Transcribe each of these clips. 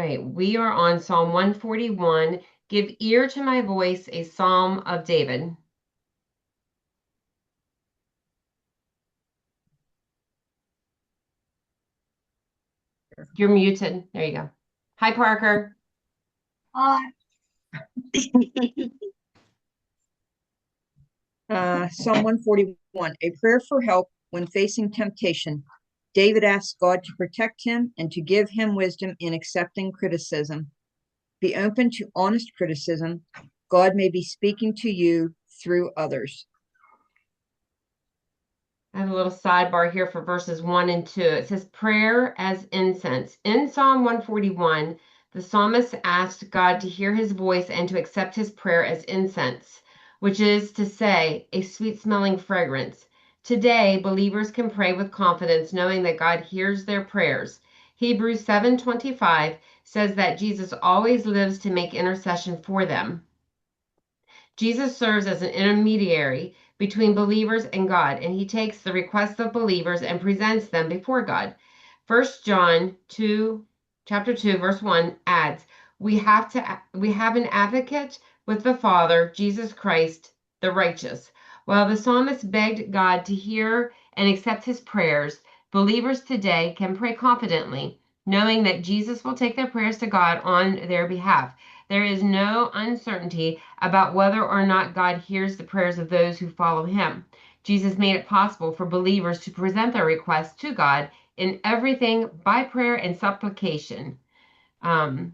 right, we are on Psalm 141. Give ear to my voice, a psalm of David. You're muted. There you go. Hi, Parker. Psalm 141, a prayer for help when facing temptation. David asks God to protect him and to give him wisdom in accepting criticism. Be open to honest criticism. God may be speaking to you through others. I have a little sidebar here for verses 1 and 2. It says, Prayer as incense. In Psalm 141, the psalmist asked God to hear his voice and to accept his prayer as incense, which is to say, a sweet smelling fragrance. Today, believers can pray with confidence, knowing that God hears their prayers. Hebrews 7:25 says that Jesus always lives to make intercession for them. Jesus serves as an intermediary between believers and God, and he takes the requests of believers and presents them before God. 1 John 2, chapter 2, verse 1 adds, we have an advocate with the Father, Jesus Christ, the righteous. While the psalmist begged God to hear and accept his prayers, believers today can pray confidently, knowing that Jesus will take their prayers to God on their behalf. There is no uncertainty about whether or not God hears the prayers of those who follow him. Jesus made it possible for believers to present their requests to God in everything by prayer and supplication. Um,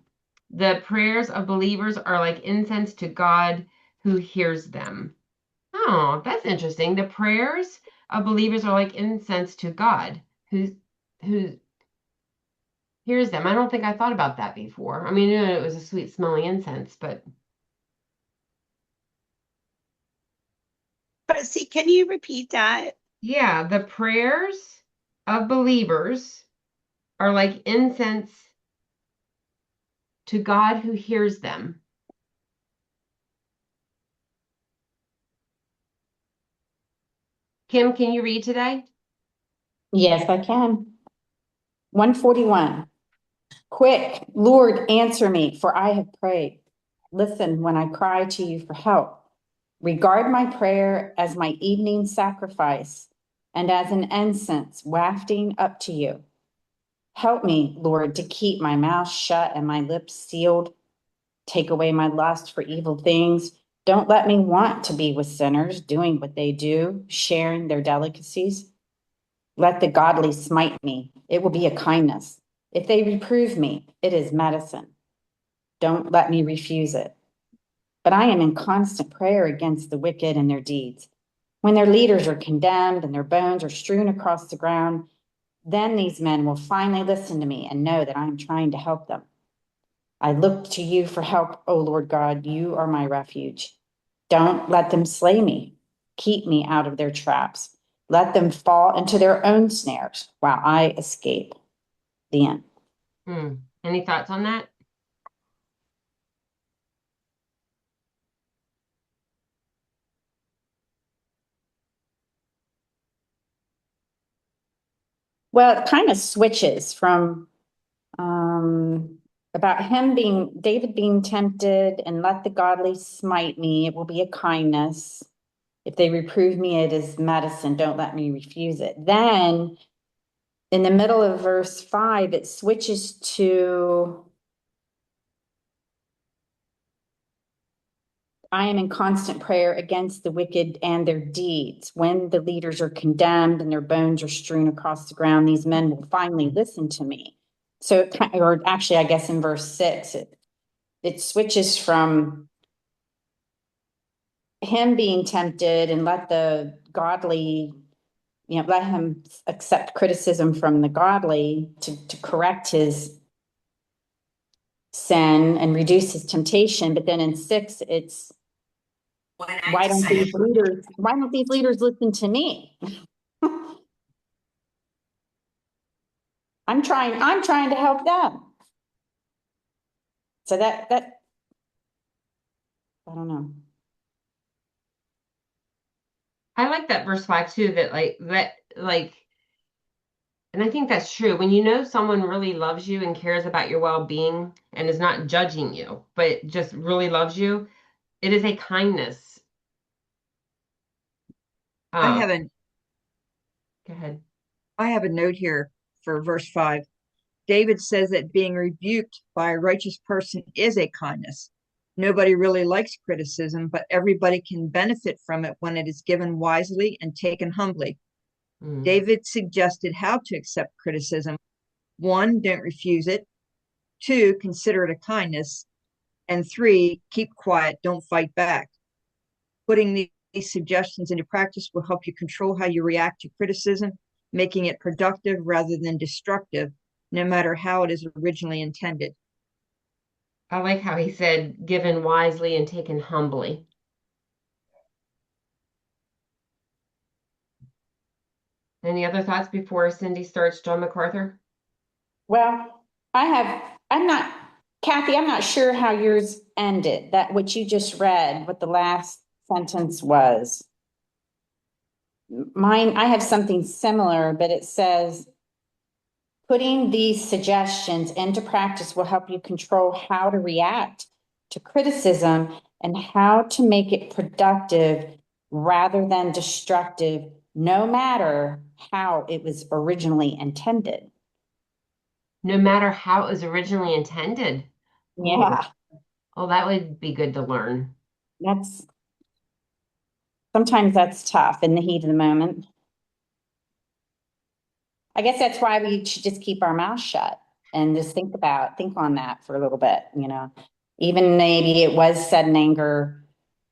the prayers of believers are like incense to God who hears them. Oh, that's interesting. The prayers of believers are like incense to God who hears them. I don't think I thought about that before. I mean, it was a sweet smelling incense, but But see, can you repeat that? yeah, the prayers of believers are like incense to God who hears them. Kim, can you read today? Yes, I can. 141. Quick, Lord, answer me, for I have prayed. Listen when I cry to you for help. Regard my prayer as my evening sacrifice and as an incense wafting up to you. Help me, Lord, to keep my mouth shut and my lips sealed. Take away my lust for evil things. Don't let me want to be with sinners, doing what they do, sharing their delicacies. Let the godly smite me. It will be a kindness. If they reprove me, it is medicine. Don't let me refuse it. But I am in constant prayer against the wicked and their deeds. When their leaders are condemned and their bones are strewn across the ground, then these men will finally listen to me and know that I am trying to help them. I look to you for help, O Lord God. You are my refuge. Don't let them slay me. Keep me out of their traps. Let them fall into their own snares while I escape. The end. Any thoughts on that? Well, it kind of switches from about David being tempted, and let the godly smite me. It will be a kindness. If they reprove me, it is medicine. Don't let me refuse it. Then in the middle of verse 5, it switches to I am in constant prayer against the wicked and their deeds. When the leaders are condemned and their bones are strewn across the ground, these men will finally listen to me. So, or actually, I guess in verse 6, it switches from him being tempted and let the godly, let him accept criticism from the godly to correct his sin and reduce his temptation. But then in 6, it's why don't these leaders listen to me? I'm trying to help them. So that I don't know. I like that verse 5 too, that like And I think that's true. When you know someone really loves you and cares about your well-being and is not judging you, but just really loves you, it is a kindness. I Um, have a Go ahead. I have a note here for verse 5. David says that being rebuked by a righteous person is a kindness. Nobody really likes criticism, but everybody can benefit from it when it is given wisely and taken humbly. Mm. David suggested how to accept criticism. 1, don't refuse it. 2, consider it a kindness. And 3, keep quiet, don't fight back. Putting these suggestions into practice will help you control how you react to criticism, making it productive rather than destructive, no matter how it is originally intended. I like how he said, given wisely and taken humbly. Any other thoughts before Cindy starts John MacArthur? Well, I'm not, Kathy, I'm not sure how yours ended, that what you just read, what the last sentence was. Mine, I have something similar, but it says, putting these suggestions into practice will help you control how to react to criticism and how to make it productive rather than destructive, no matter how it was originally intended. No matter how it was originally intended. Oh, Yeah, oh, that would be good to learn. that's sometimes that's tough in the heat of the moment. I guess that's why we should just keep our mouth shut and just think on that for a little bit, you know. Even maybe it was said in anger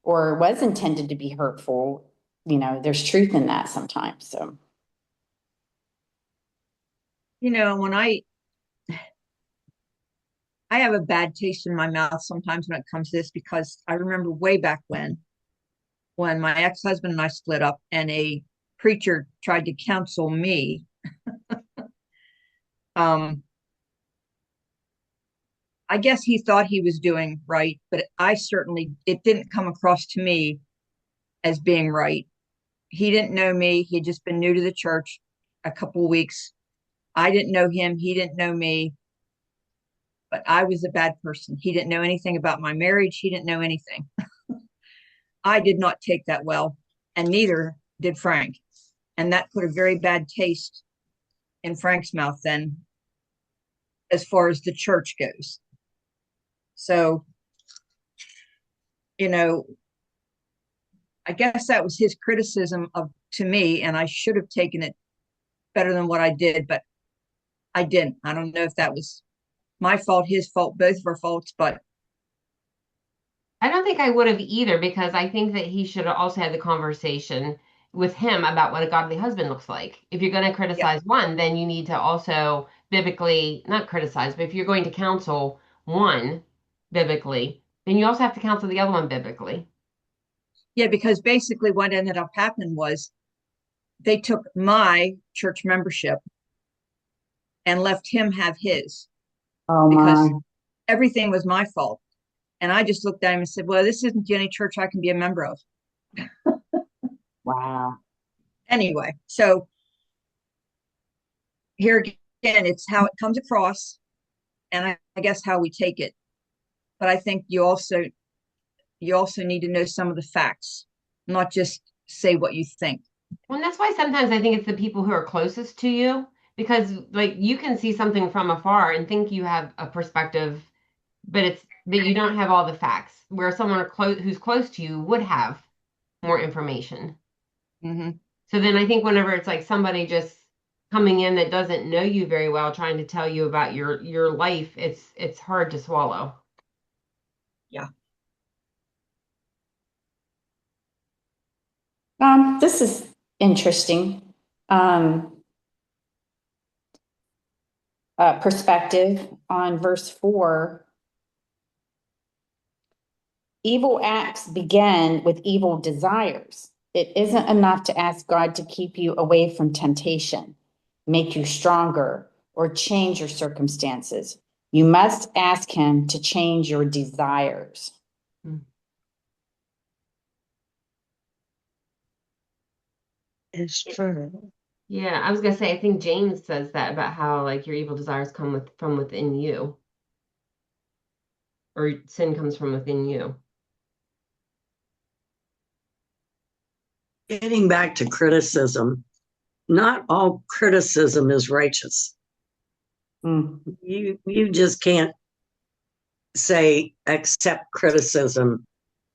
or was intended to be hurtful, you know, there's truth in that sometimes. So, When I have a bad taste in my mouth sometimes when it comes to this, because I remember way back when my ex-husband and I split up and a preacher tried to counsel me. um I guess he thought he was doing right, but it didn't come across to me as being right. He didn't know me. He had just been new to the church a couple of weeks. I didn't know him. He didn't know me, but I was a bad person. He didn't know anything about my marriage. He didn't know anything. I did not take that well, and neither did Frank. And that put a very bad taste in Frank's mouth then, as far as the church goes. So, you know, I guess that was his criticism of to me, and I should have taken it better than what I did, but I didn't. I don't know if that was my fault, his fault, both of our faults, but I don't think I would have either because I think that he should have also had the conversation with him about what a godly husband looks like. If you're going to yeah, criticize one, then you need to also biblically, not criticize, but if you're going to counsel one biblically, then you also have to counsel the other one biblically. yeah, because basically what ended up happening was they took my church membership and left him have his oh because my, everything was my fault. And I just looked at him and said, well, this isn't the only church I can be a member of. wow. Anyway, so here again, it's how it comes across, and I guess how we take it. But I think you also need to know some of the facts, not just say what you think. Well, and that's why sometimes I think it's the people who are closest to you because like you can see something from afar and think you have a perspective, but you don't have all the facts, where someone who's close to you would have more information. Mm-hmm. So then I think whenever it's like somebody just coming in that doesn't know you very well, trying to tell you about your life, it's hard to swallow. Yeah. This is interesting. Um, Perspective on verse 4. Evil acts begin with evil desires. It isn't enough to ask God to keep you away from temptation, make you stronger, or change your circumstances. You must ask Him to change your desires. Mm. It's true. Yeah, I was gonna say, I think James says that about how like your evil desires come from within you, or sin comes from within you. Getting back to criticism, not all criticism is righteous. Mm. You just can't say accept criticism,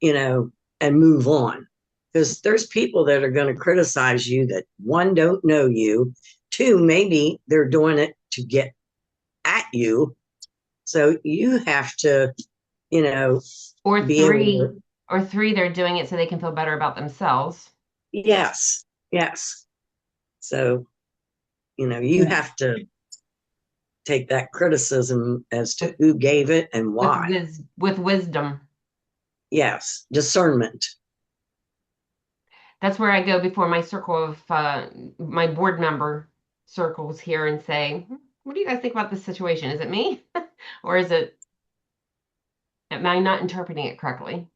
and move on. Because there's people that are going to criticize you that, one, don't know you, two, maybe they're doing it to get at you. So you have to, Or be able three, to, or three, they're doing it so they can feel better about themselves. yes, yes. So, you have to take that criticism as to who gave it and why. With wisdom. Yes, discernment. That's where I go before my circle of my board member circles here and say, what do you guys think about this situation? Is it me? Or am I not interpreting it correctly?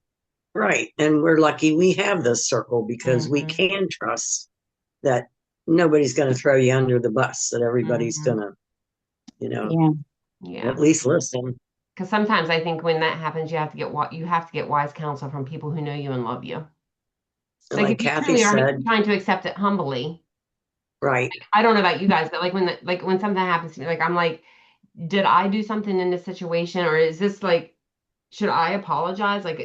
Right. And we're lucky we have this circle because we Mhm. can trust that nobody's going to throw you under the bus, that everybody's Mhm. going to, Yeah. Yeah. at least listen. Because sometimes I think when that happens, you have to get wise counsel from people who know you and love you. Like Like if you Kathy truly are said, trying to accept it humbly, right. I don't know about you guys, but like when something happens to me, like I'm like, did I do something in this situation, or is this like, should I apologize? Like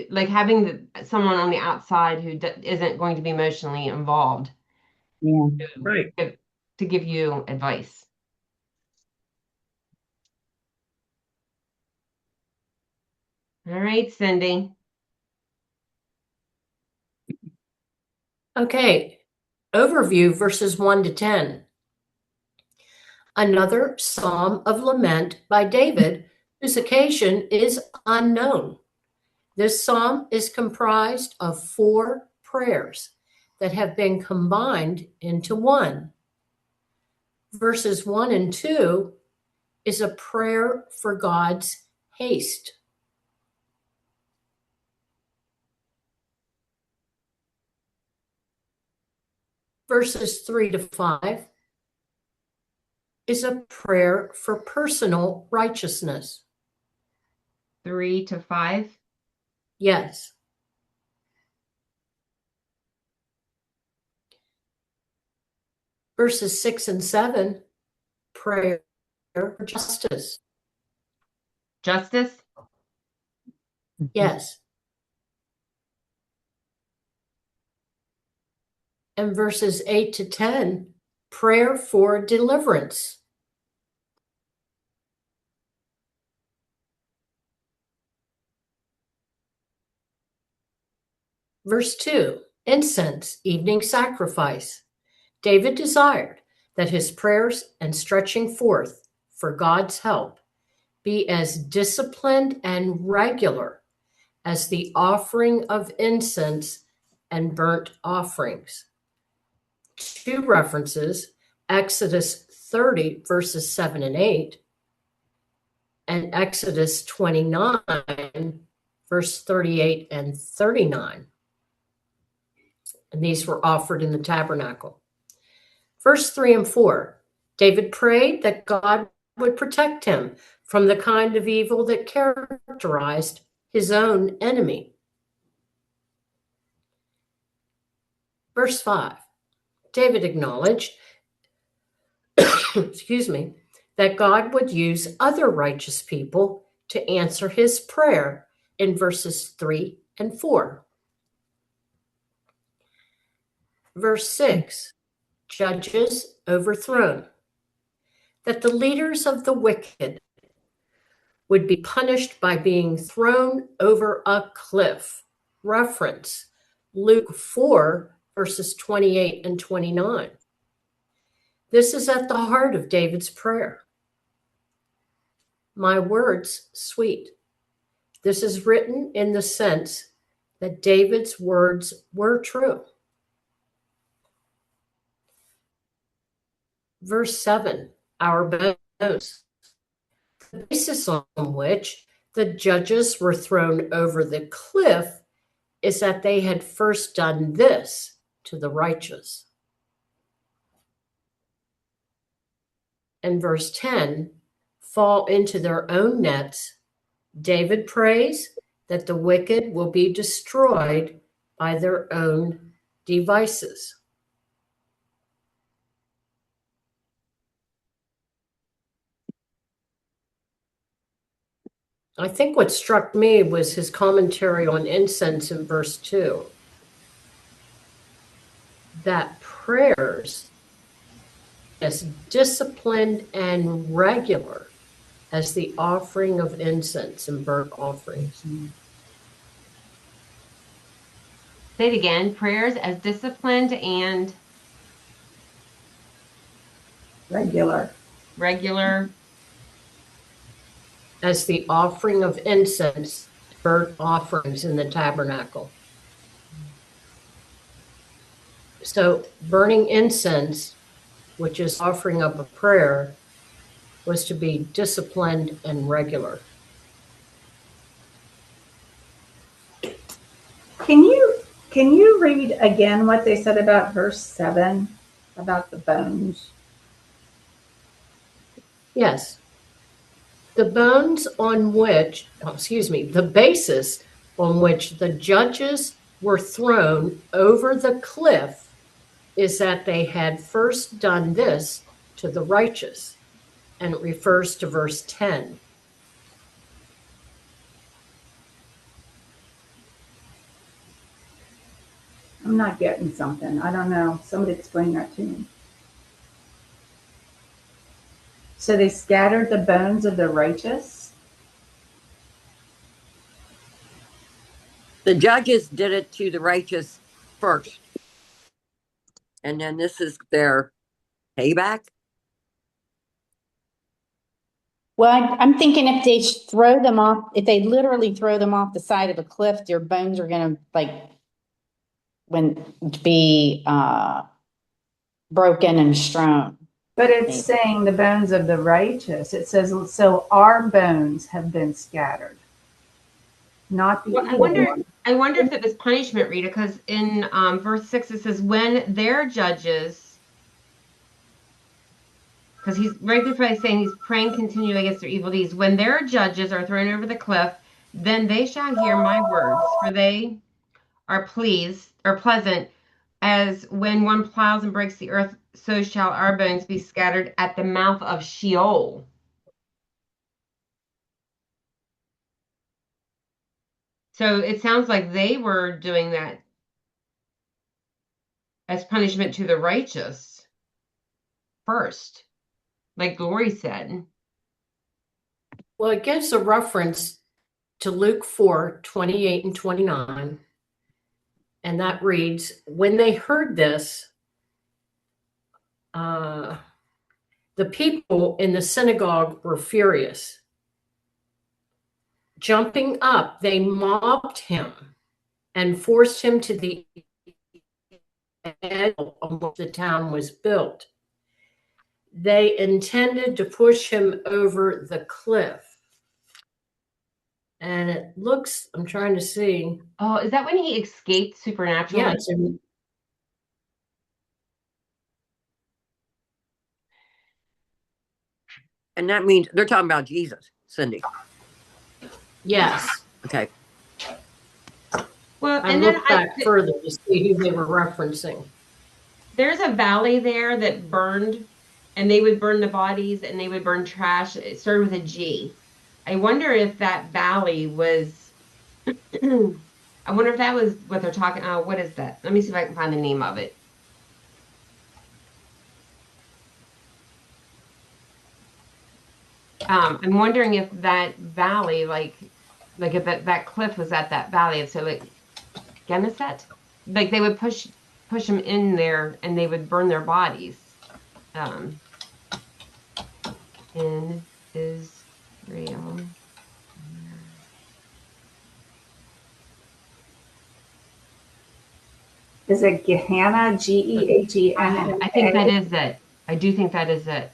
like having someone on the outside who isn't going to be emotionally involved Yeah. Right. to give you advice. All right, Cindy. Okay, overview verses 1 to 10. Another psalm of lament by David, whose occasion is unknown. This psalm is comprised of 4 prayers that have been combined into one. Verses 1 and 2 is a prayer for God's haste. Verses 3 to 5 is a prayer for personal righteousness. 3 to 5. Yes. Verses 6 and 7, prayer for justice. Justice. Yes. And verses 8 to 10, prayer for deliverance. Verse 2, incense, evening sacrifice. David desired that his prayers and stretching forth for God's help be as disciplined and regular as the offering of incense and burnt offerings. 2 references, Exodus 30, verses 7 and 8, and Exodus 29, verse 38 and 39. And these were offered in the tabernacle. Verse 3 and 4, David prayed that God would protect him from the kind of evil that characterized his own enemy. Verse 5, David acknowledged, that God would use other righteous people to answer his prayer in verses 3 and 4. Verse 6, judges overthrown. That the leaders of the wicked would be punished by being thrown over a cliff. Reference Luke 4, verses 28 and 29. This is at the heart of David's prayer. My words, sweet. This is written in the sense that David's words were true. Verse 7, our bones. The basis on which the judges were thrown over the cliff is that they had first done this to the righteous. and verse 10 fall into their own nets, David prays that the wicked will be destroyed by their own devices. I think what struck me was his commentary on incense in verse 2. That prayers as disciplined and regular as the offering of incense and burnt offerings. Say it again. Prayers as disciplined and Regular. regular. As the offering of incense, burnt offerings in the tabernacle. So burning incense, which is offering up a prayer, was to be disciplined and regular. Can you read again what they said about verse 7 about the bones? Yes. The bones on which, the basis on which the judges were thrown over the cliff is that they had first done this to the righteous, and it refers to verse 10. I'm not getting something. I don't know. Somebody explain that to me. So they scattered the bones of the righteous? The judges did it to the righteous first. And then this is their payback. Well, I'm thinking if they throw them off, if they literally throw them off the side of a cliff, their bones are going to be broken and strewn. But it's saying the bones of the righteous. It says, so our bones have been scattered. Not the Well, I wonder if it was punishment, Rita, because in verse 6 it says, when their judges, because he's right before saying he's praying continually against their evil deeds, when their judges are thrown over the cliff, then they shall hear my words, for they are pleasant, as when one plows and breaks the earth, so shall our bones be scattered at the mouth of Sheol. So it sounds like they were doing that as punishment to the righteous first, like Glory said. Well, it gives a reference to Luke 4:28 and 29. And that reads, when they heard this, the people in the synagogue were furious. Jumping up, they mobbed him and forced him to the edge on which the town was built. They intended to push him over the cliff. And it looks, I'm trying to see. Oh, is that when he escaped supernaturally? Yes. And that means they're talking about Jesus, Cindy. Yes. Okay. Well, I and then looked back further to see who they were referencing. There's a valley there that burned, and they would burn the bodies and they would burn trash. It started with a G. I wonder if that valley was, I wonder if that was what they're talking, what is that? Let me see if I can find the name of it. I'm wondering if that valley, like if that cliff was at that valley. So like Gennesaret, like they would push them in there and they would burn their bodies. In Israel. Is it Gehenna? Gehenna? I think that is it. I do think that is it.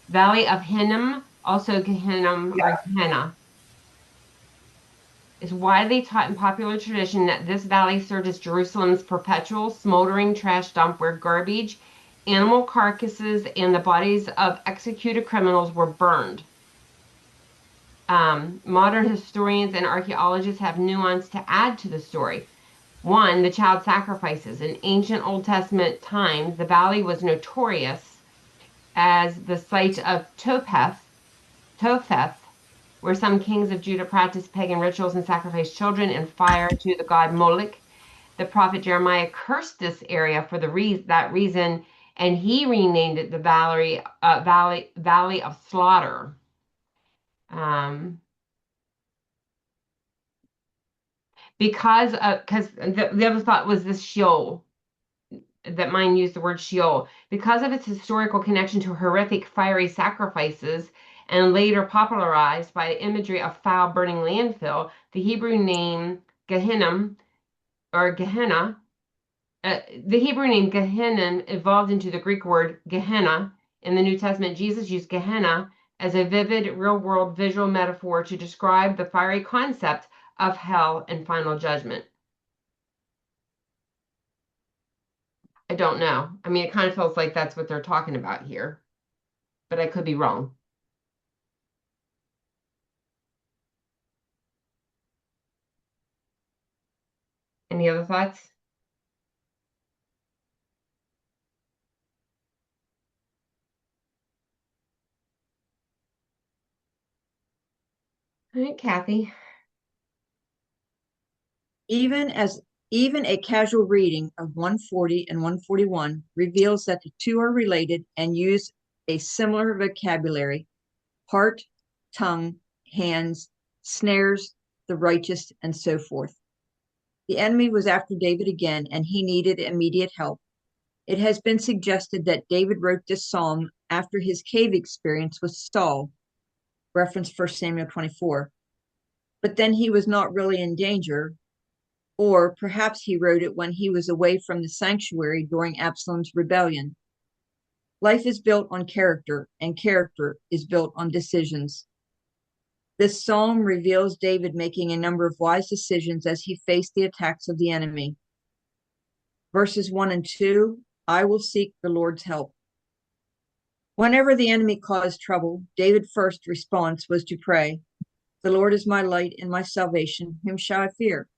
Valley of Hinnom, also Gehenna or Gehenna. It's widely taught in popular tradition that this valley served as Jerusalem's perpetual smoldering trash dump where garbage Animal carcasses and the bodies of executed criminals were burned. Modern historians and archaeologists have nuance to add to the story. One, the child sacrifices. In ancient Old Testament times, the valley was notorious as the site of Topheth, where some kings of Judah practiced pagan rituals and sacrificed children in fire to the god Moloch. The prophet Jeremiah cursed this area for that reason, and he renamed it the Valley of Slaughter. Because the other thought was this Sheol, that mine used the word Sheol, because of its historical connection to horrific fiery sacrifices and later popularized by imagery of foul burning landfill, the Hebrew name Gehenna, the Hebrew name Gehenna evolved into the Greek word Gehenna. In the New Testament, Jesus used Gehenna as a vivid, real-world visual metaphor to describe the fiery concept of hell and final judgment. I don't know. I mean, it kind of feels like that's what they're talking about here, but I could be wrong. Any other thoughts? All right, Kathy. Even a casual reading of 140 and 141 reveals that the two are related and use a similar vocabulary: heart, tongue, hands, snares, the righteous, and so forth. The enemy was after David again, and he needed immediate help. It has been suggested that David wrote this psalm after his cave experience with Saul, reference 1 Samuel 24. But then he was not really in danger, or perhaps he wrote it when he was away from the sanctuary during Absalom's rebellion. Life is built on character, and character is built on decisions. This psalm reveals David making a number of wise decisions as he faced the attacks of the enemy. Verses 1 and 2, I will seek the Lord's help. Whenever the enemy caused trouble, David's first response was to pray, the Lord is my light and my salvation, whom shall I fear?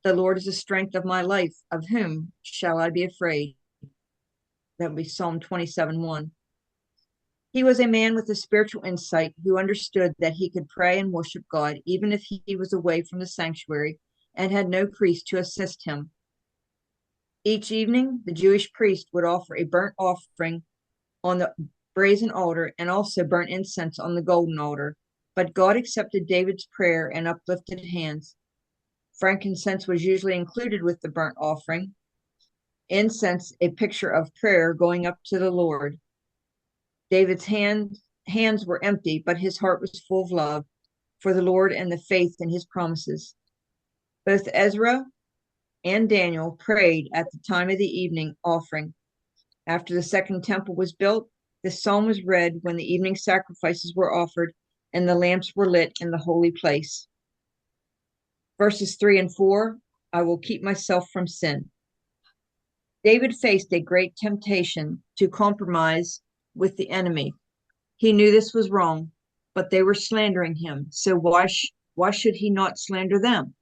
The Lord is the strength of my life, of whom shall I be afraid? That would be Psalm 27:1. He was a man with a spiritual insight who understood that he could pray and worship God even if he was away from the sanctuary and had no priest to assist him. Each evening, the Jewish priest would offer a burnt offering on the brazen altar and also burnt incense on the golden altar. But God accepted David's prayer and uplifted hands. Frankincense was usually included with the burnt offering. Incense, a picture of prayer going up to the Lord. David's hands were empty, but his heart was full of love for the Lord and the faith in his promises. Both Ezra and Daniel prayed at the time of the evening offering. After the second temple was built, this psalm was read when the evening sacrifices were offered and the lamps were lit in the holy place. Verses 3 and 4, I will keep myself from sin. David faced a great temptation to compromise with the enemy. He knew this was wrong, but they were slandering him, so why should he not slander them?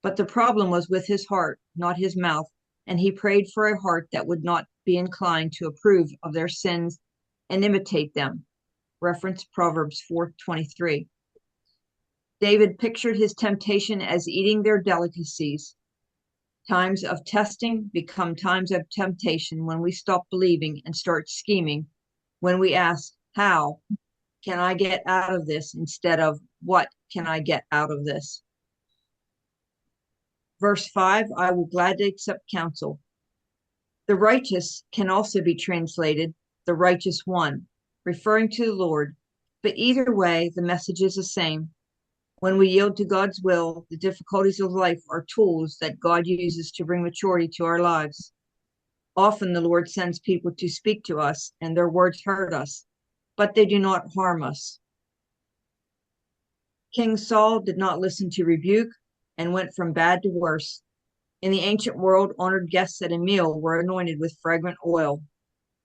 But the problem was with his heart, not his mouth, and he prayed for a heart that would not be inclined to approve of their sins and imitate them. Reference Proverbs 4:23. David pictured his temptation as eating their delicacies. Times of testing become times of temptation when we stop believing and start scheming, when we ask, how can I get out of this, instead of what can I get out of this? Verse 5, I will gladly accept counsel. The righteous can also be translated the righteous one, referring to the Lord, but either way, the message is the same. When we yield to God's will, the difficulties of life are tools that God uses to bring maturity to our lives. Often the Lord sends people to speak to us, and their words hurt us, but they do not harm us. King Saul did not listen to rebuke and went from bad to worse. In the ancient world, honored guests at a meal were anointed with fragrant oil.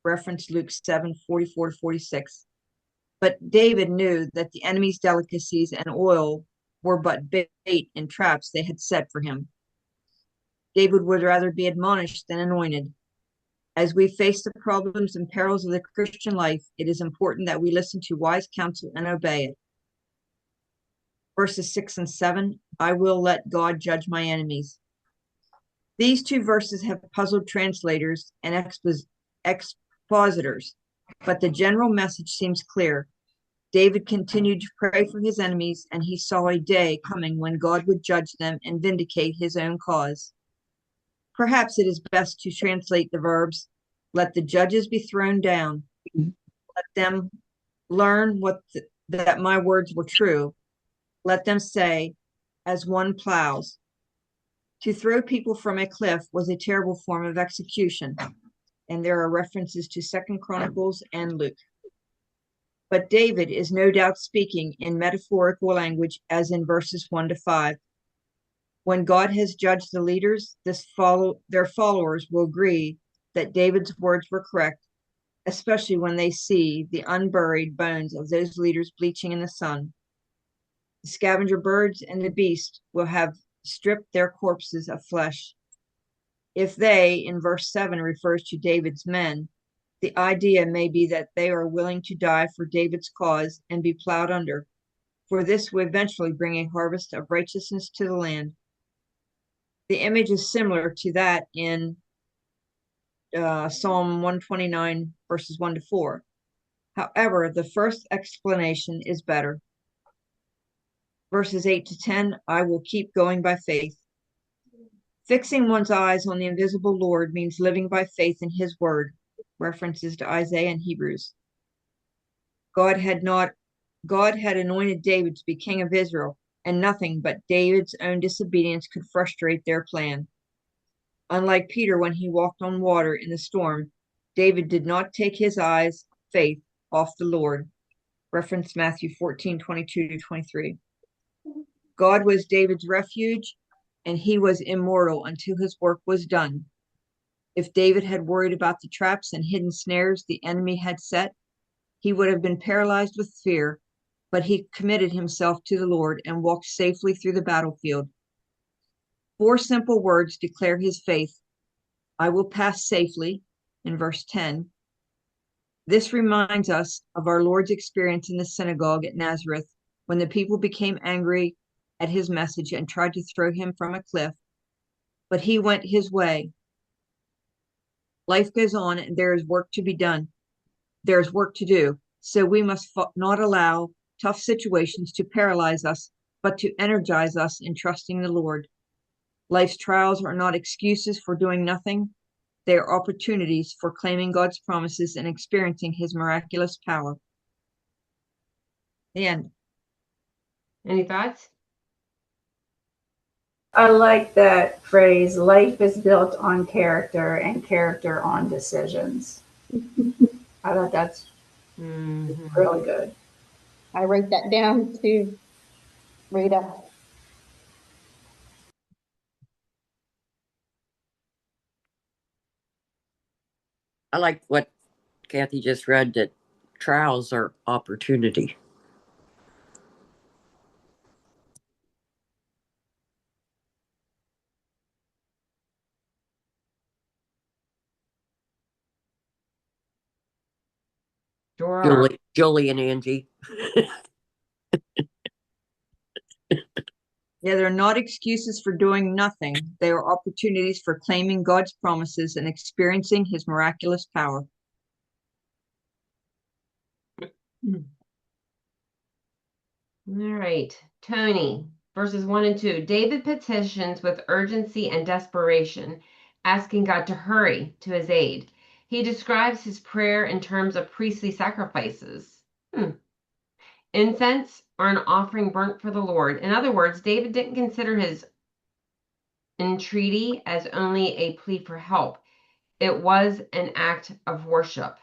Reference Luke 7:44-46. But David knew that the enemy's delicacies and oil were but bait and traps they had set for him. David would rather be admonished than anointed. As we face the problems and perils of the Christian life, it is important that we listen to wise counsel and obey it. Verses 6 and 7, I will let God judge my enemies. These two verses have puzzled translators and expositors, but the general message seems clear. David continued to pray for his enemies, and he saw a day coming when God would judge them and vindicate his own cause. Perhaps it is best to translate the verbs, let the judges be thrown down, let them learn that my words were true, let them say, as one plows. To throw people from a cliff was a terrible form of execution, and there are references to 2 Chronicles and Luke. But David is no doubt speaking in metaphorical language, as in verses 1 to 5. When God has judged the leaders, their followers will agree that David's words were correct, especially when they see the unburied bones of those leaders bleaching in the sun. The scavenger birds and the beast will have stripped their corpses of flesh. If they, in verse 7, refers to David's men, the idea may be that they are willing to die for David's cause and be plowed under, for this will eventually bring a harvest of righteousness to the land. The image is similar to that in Psalm 129, verses 1 to 4. However, the first explanation is better. Verses 8 to 10, I will keep going by faith. Fixing one's eyes on the invisible Lord means living by faith in his word. References to Isaiah and Hebrews. God had anointed David to be king of Israel, and nothing but David's own disobedience could frustrate their plan. Unlike Peter when he walked on water in the storm, David did not take his eyes, faith, off the Lord. Reference Matthew 14:22-23. God was David's refuge, and he was immortal until his work was done. If David had worried about the traps and hidden snares the enemy had set, he would have been paralyzed with fear, but he committed himself to the Lord and walked safely through the battlefield. 4 simple words declare his faith. I will pass safely, in verse 10. This reminds us of our Lord's experience in the synagogue at Nazareth when the people became angry at his message and tried to throw him from a cliff, but he went his way. Life goes on and there is work to be done. There's work to do. So we must not allow tough situations to paralyze us, but to energize us in trusting the Lord. Life's trials are not excuses for doing nothing. They are opportunities for claiming God's promises and experiencing his miraculous power. The end. Any thoughts? I like that phrase, life is built on character and character on decisions. I thought that's really good. I wrote that down too, Rita. I like what Kathy just read, that trials are opportunity. Sure. Julie and Angie. Yeah, they're not excuses for doing nothing. They are opportunities for claiming God's promises and experiencing his miraculous power. All right, Tony, verses 1 and 2. David petitions with urgency and desperation, asking God to hurry to his aid. He describes his prayer in terms of priestly sacrifices. Incense or an offering burnt for the Lord. In other words, David didn't consider his entreaty as only a plea for help. It was an act of worship.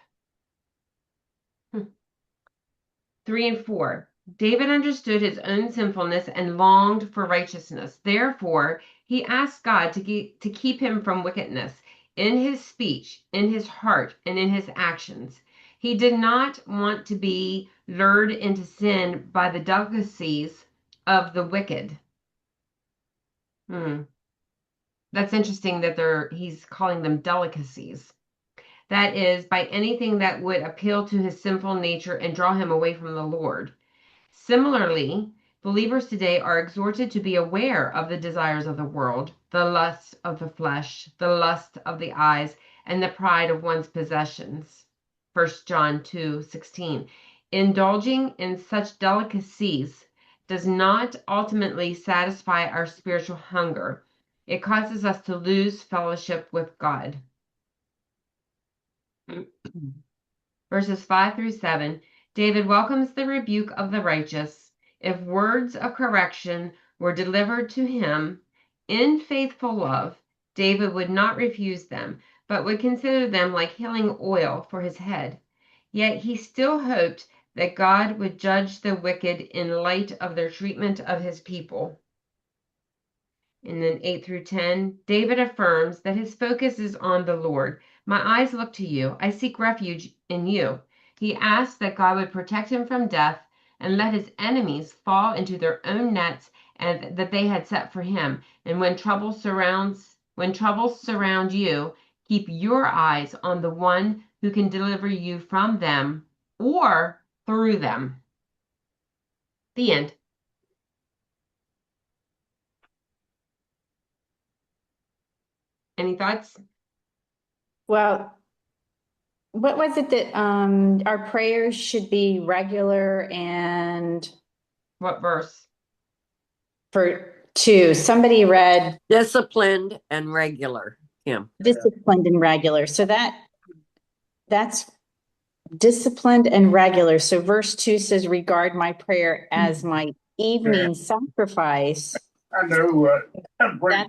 3 and 4. David understood his own sinfulness and longed for righteousness. Therefore, he asked God to keep him from wickedness. in his speech, in his heart, and in his actions. He did not want to be lured into sin by the delicacies of the wicked. That's interesting that he's calling them delicacies. That is, by anything that would appeal to his sinful nature and draw him away from the Lord. Similarly, believers today are exhorted to be aware of the desires of the world, the lust of the flesh, the lust of the eyes, and the pride of one's possessions. 1 John 2:16. Indulging in such delicacies does not ultimately satisfy our spiritual hunger. It causes us to lose fellowship with God. Verses 5 through 7, David welcomes the rebuke of the righteous. If words of correction were delivered to him in faithful love, David would not refuse them, but would consider them like healing oil for his head. Yet he still hoped that God would judge the wicked in light of their treatment of his people. And then 8 through 10, David affirms that his focus is on the Lord. My eyes look to you. I seek refuge in you. He asks that God would protect him from death and let his enemies fall into their own nets and that they had set for him. And when trouble surround you, keep your eyes on the one who can deliver you from them or through them. The end. Any thoughts? Well, what was it that our prayers should be regular and What verse? for two, somebody read Disciplined and regular, Kim. disciplined and regular. So that's disciplined and regular. So verse 2 says, regard my prayer as my evening sacrifice. I know what. That's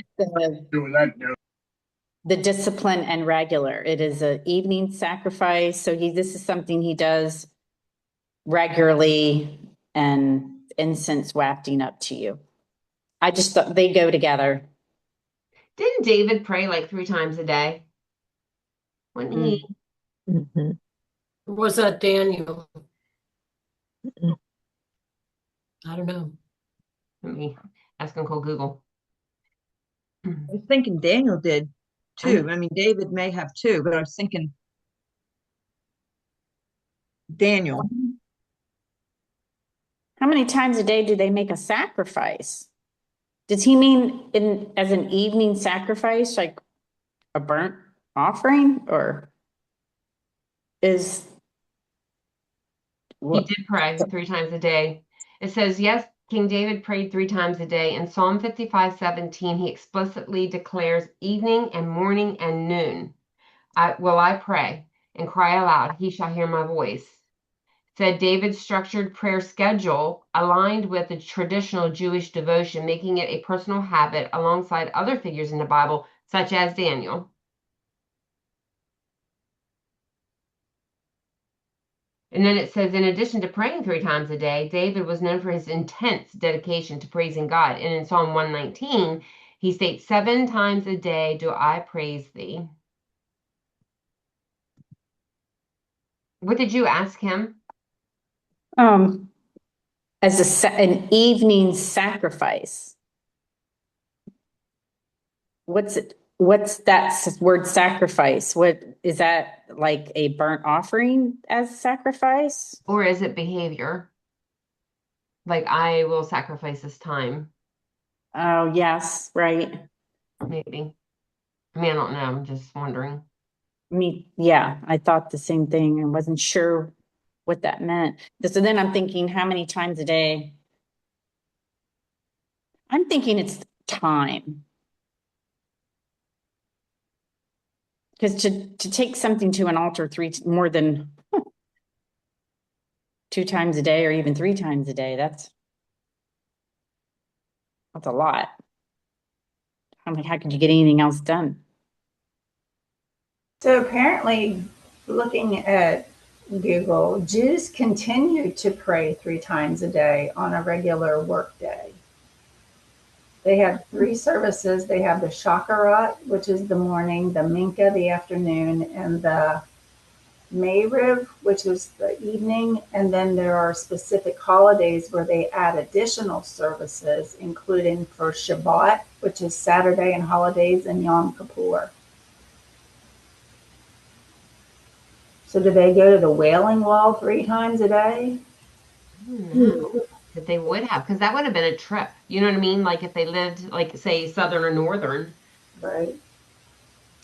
the discipline and regular. It is an evening sacrifice. So this is something he does regularly, and incense wafting up to you. I just thought they go together. Didn't David pray like 3 times a day? Wouldn't he? Or was that Daniel? I don't know. Let me ask Uncle Google. I was thinking Daniel did too. I mean, David may have too, but I was thinking Daniel. How many times a day do they make a sacrifice? Does he mean as an evening sacrifice, like a burnt offering, or is He did pray 3 times a day. It says, yes, King David prayed 3 times a day. In Psalm 55:17, he explicitly declares evening and morning and noon. I pray and cry aloud, he shall hear my voice. Said David's structured prayer schedule aligned with the traditional Jewish devotion, making it a personal habit alongside other figures in the Bible, such as Daniel. And then it says, in addition to praying 3 times a day, David was known for his intense dedication to praising God. And in Psalm 119, he states, 7 times a day do I praise thee. What did you ask him? As an evening sacrifice. What's that word sacrifice? What is that, like a burnt offering as sacrifice? Or is it behavior? Like, I will sacrifice this time. Oh, yes, right. Maybe. I mean, I don't know. I'm just wondering. Yeah, I thought the same thing. I wasn't sure what that meant. So then I'm thinking, how many times a day? I'm thinking it's time. Because to take something to an altar more than 2 times a day or even 3 times a day, that's a lot. I'm like, how could you get anything else done? So apparently, looking at Google, Jews continue to pray 3 times a day on a regular work day. They have 3 services. They have the Shakarat, which is the morning, the Minka, the afternoon, and the Mayriv, which is the evening. And then there are specific holidays where they add additional services, including for Shabbat, which is Saturday and holidays, and Yom Kippur. So do they go to the Wailing Wall 3 times a day? I don't know that they would have, because that would have been a trip. You know what I mean? Like if they lived, like say, southern or northern. Right.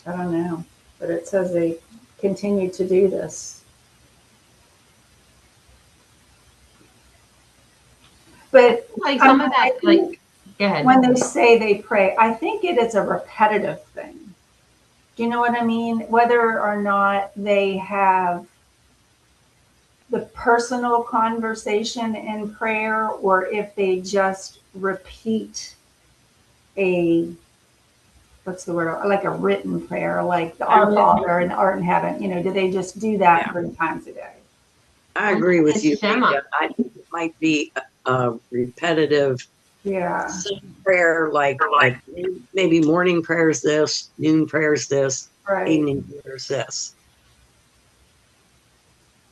I don't know. But it says they continue to do this. But Like some of I that, like, think go ahead. when they say they pray, I think it is a repetitive thing. Do you know what I mean? Whether or not they have the personal conversation in prayer, or if they just repeat a, what's the word, like a written prayer, like the Our Father and art in heaven, do they just do that 3 times a day? I agree with It's you, Shema. Rita. I think it might be a repetitive Yeah. prayer, like maybe morning prayers this, noon prayers this, Right. evening prayers this.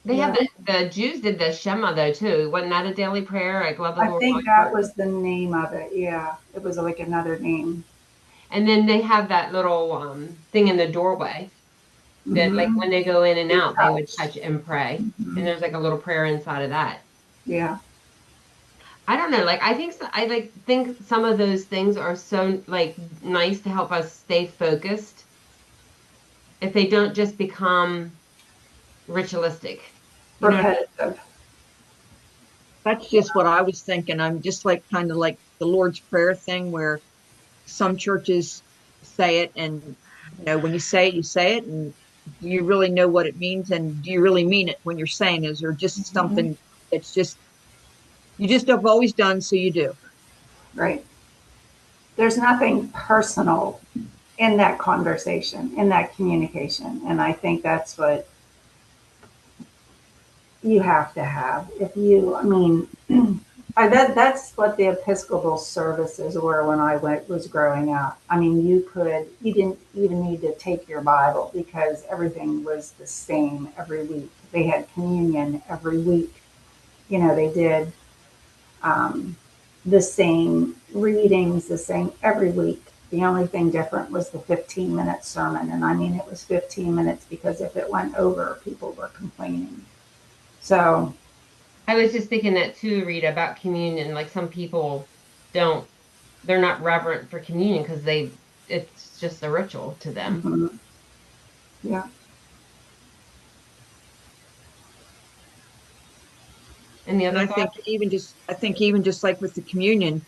They Yeah. have the Jews did the Shema though too. Wasn't that a daily prayer? Like love the I Lord. think that was the name of it. Yeah. It was like another name. And then they have that little thing in the doorway that like Mhm. when they go in and They out, they would touch. touch and pray. Mhm. And there's like a little prayer inside of that. Yeah. I don't know. Like I think I like think some of those things are so like nice to help us stay focused if they don't just become ritualistic. You know what I mean? Repetitive. That's just what I was thinking. I'm just like kind of like the Lord's Prayer thing where some churches say it, and when you say it, and do you really know what it means, and do you really mean it when you're saying it, or just Mhm. something that's just you just have always done, so you do. Right. There's nothing personal in that conversation, in that communication. And I think that's what you have to have. If you, I mean, that's what the Episcopal services were when I was growing up. I mean, you didn't even need to take your Bible because everything was the same every week. They had communion every week. They did the same readings, the same every week. The only thing different was the 15-minute sermon. And I mean, it was 15 minutes because if it went over, people were complaining. So, I was just thinking that too, Rita, about communion. Like some people they're not reverent for communion because it's just a ritual to them. mhm, yeah. Any And other I think even just like with the communion,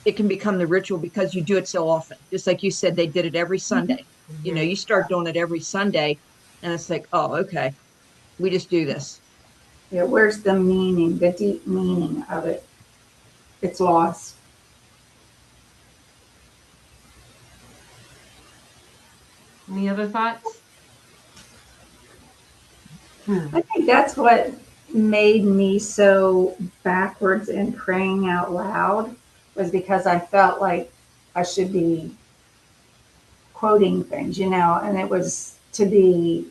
it can become the ritual because you do it so often. Just like you said, they did it every Sunday. Mhm. You start doing it every Sunday, and it's like, oh, okay, we just do this. Yeah. Where's the meaning, the deep meaning of it? It's lost. Any other thoughts? I think that's what made me so backwards in praying out loud, was because I felt like I should be quoting things, and it was to be,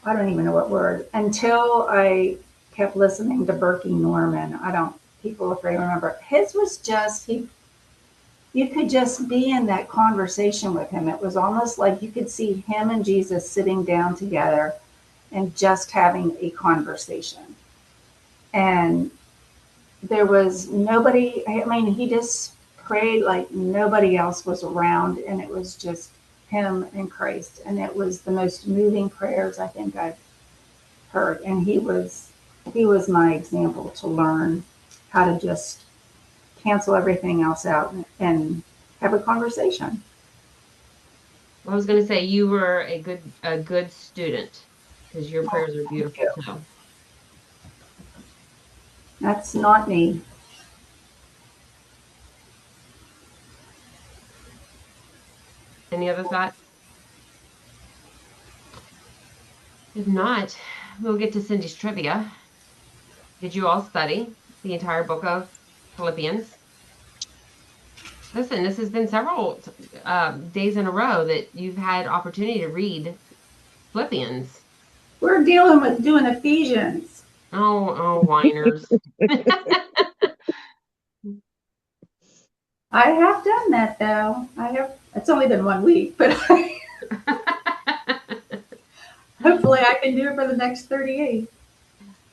I don't even know what word, until I kept listening to Berkey Norman. People if they remember, his was just, you could just be in that conversation with him. It was almost like you could see him and Jesus sitting down together and just having a conversation. And there was nobody, I mean, he just prayed like nobody else was around, and it was just him and Christ. And it was the most moving prayers I think I've heard. And he was my example to learn how to just cancel everything else out and have a conversation. I was going to say you were a good student because your prayers are beautiful too. That's not me. Any other thoughts? If not, we'll get to Cindy's trivia. Did you all study the entire book of Philippians? Listen, this has been several days in a row that you've had opportunity to read Philippians. We're dealing with doing Ephesians. Oh, whiners. I have done that though. It's only been 1 week, but hopefully I can do it for the next 38.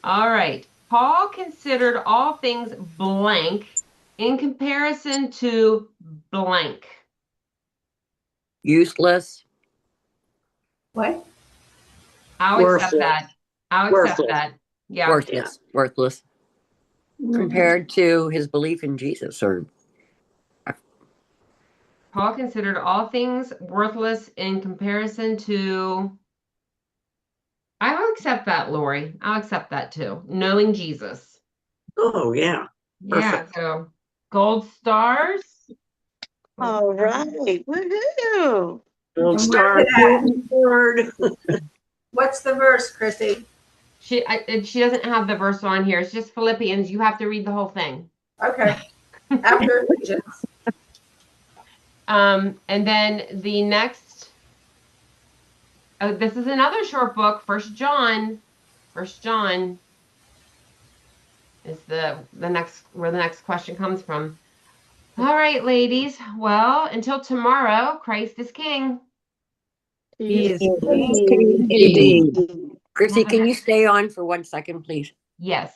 All right. Paul considered all things blank in comparison to blank. Useless. What? I'll accept Worthless. that. I'll accept Worthless. that. Yeah. Worthless. Worthless. Compared to his belief in Jesus, or Paul considered all things worthless in comparison to. I will accept that, Lori. I'll accept that too. Knowing Jesus. Oh, yeah. Yeah. Perfect. So gold stars. All right. Woohoo. Gold And star where's it moving forward. What's the verse, Chrissy? She doesn't have the verse on here. It's just Philippians. You have to read the whole thing. Okay. After Ephesians. And then the next. Oh, this is another short book. First John is the next where the next question comes from. All right, ladies. Well, until tomorrow, Christ is King. He is Indeed. Chrissy, can you stay on for 1 second, please? Yes.